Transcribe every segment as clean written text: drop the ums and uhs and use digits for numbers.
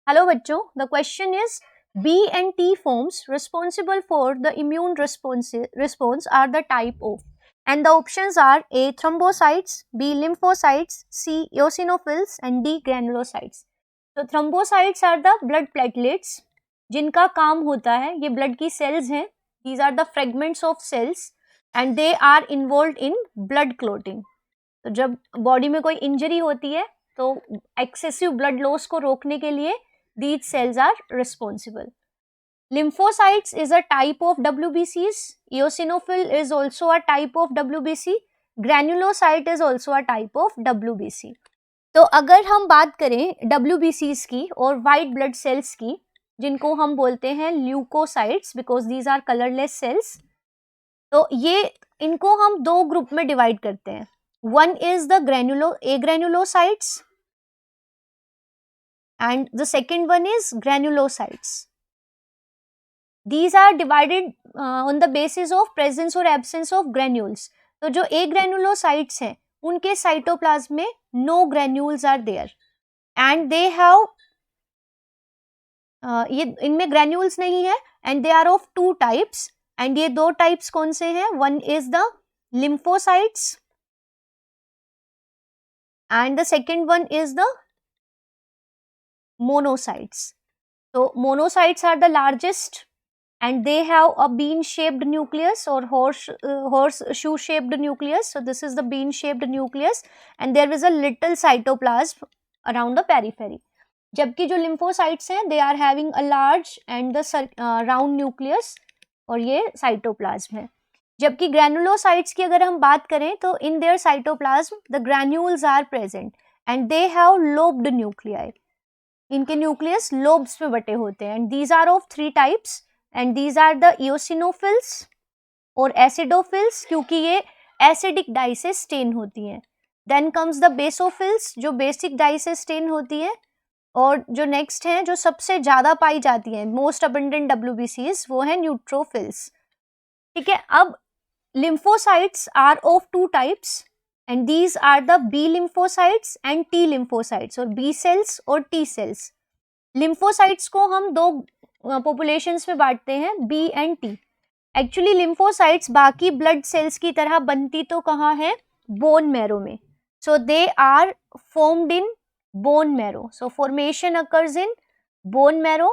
Hello बच्चों, the question is B and T forms responsible for the immune response are the type of, and the options are A thrombocytes, B lymphocytes, C eosinophils and D granulocytes. So thrombocytes are the blood platelets जिनका काम होता है, ये blood की sales हैं, these are the fragments of cells and they are involved in blood clotting. तो जब body में कोई इंजरी होती है तो एक्सेसिव ब्लड लॉस को रोकने के लिए these cells are responsible. Lymphocytes is a type of WBCs. Eosinophil is also a type of WBC. Granulocyte is also a type of WBC. तो अगर हम बात करें WBCs की और वाइट ब्लड सेल्स की, जिनको हम बोलते हैं leukocytes because these are colourless cells, तो ये इनको हम दो ग्रुप में डिवाइड करते हैं. One is the granulocytes and the second one is granulocytes. These are divided on the basis of presence or absence of granules. तो जो agranulocytes हैं उनके साइटोप्लाज्म में no granules are there and they have ये इनमें granules नहीं है and they are of two types and ये दो types कौन से हैं? One is the lymphocytes and the second one is the monocytes. So monocytes are the largest and they have a bean shaped nucleus or horseshoe shaped nucleus. So this is the bean shaped nucleus and there is a little cytoplasm around the periphery. जबकि जो lymphocytes हैं they are having a large and the round nucleus और ये cytoplasm है. जबकि granulocytes की अगर हम बात करें तो in their cytoplasm the granules are present and they have lobed nuclei. इनके न्यूक्लियस लोब्स में बटे होते हैं and these are of three types and these are the eosinophils और acidophils क्योंकि ये एसिडिक डाई से स्टेन होती हैं. देन कम्स द बेसोफिल्स जो बेसिक डाई से स्टेन होती है और जो नेक्स्ट हैं जो सबसे ज़्यादा पाई जाती हैं मोस्ट अबंडेंट WBCs वो है न्यूट्रोफिल्स. ठीक है, अब lymphocytes are of two types and these are the B lymphocytes and T lymphocytes और B cells और T cells. lymphocytes को हम दो populations में बांटते हैं B and T. Actually lymphocytes बाकी blood cells की तरह बनती तो कहाँ है? bone marrow में. So they are formed in bone marrow. So formation occurs in bone marrow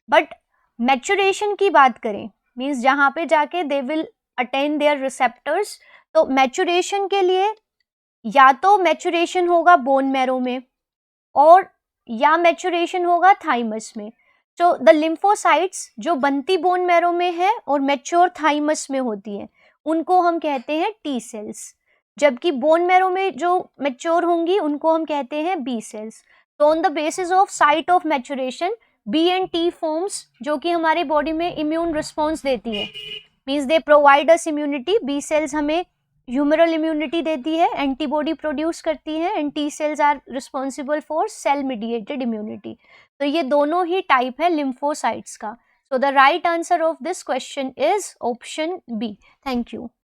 but maturation की बात करें means जहाँ पे जाके they will attain their receptors. तो maturation के लिए या तो मैचुरेशन होगा बोन मैरो में और या मैचुरेशन होगा थाइमस में. तो द लिम्फोसाइट्स जो बनती बोन मैरो में है और मैच्योर थाइमस में होती हैं उनको हम कहते हैं टी सेल्स, जबकि बोन मैरो में जो मैच्योर होंगी उनको हम कहते हैं बी सेल्स. तो on the basis of site of maturation B and T forms जो कि हमारे बॉडी में इम्यून रिस्पॉन्स देती है means they provide us immunity. B cells हमें ह्यूमरल इम्यूनिटी देती है, एंटीबॉडी प्रोड्यूस करती है and T cells are responsible for cell mediated immunity. तो ये दोनों ही टाइप है लिम्फोसाइट्स का. So the right answer of this question is option B. Thank you.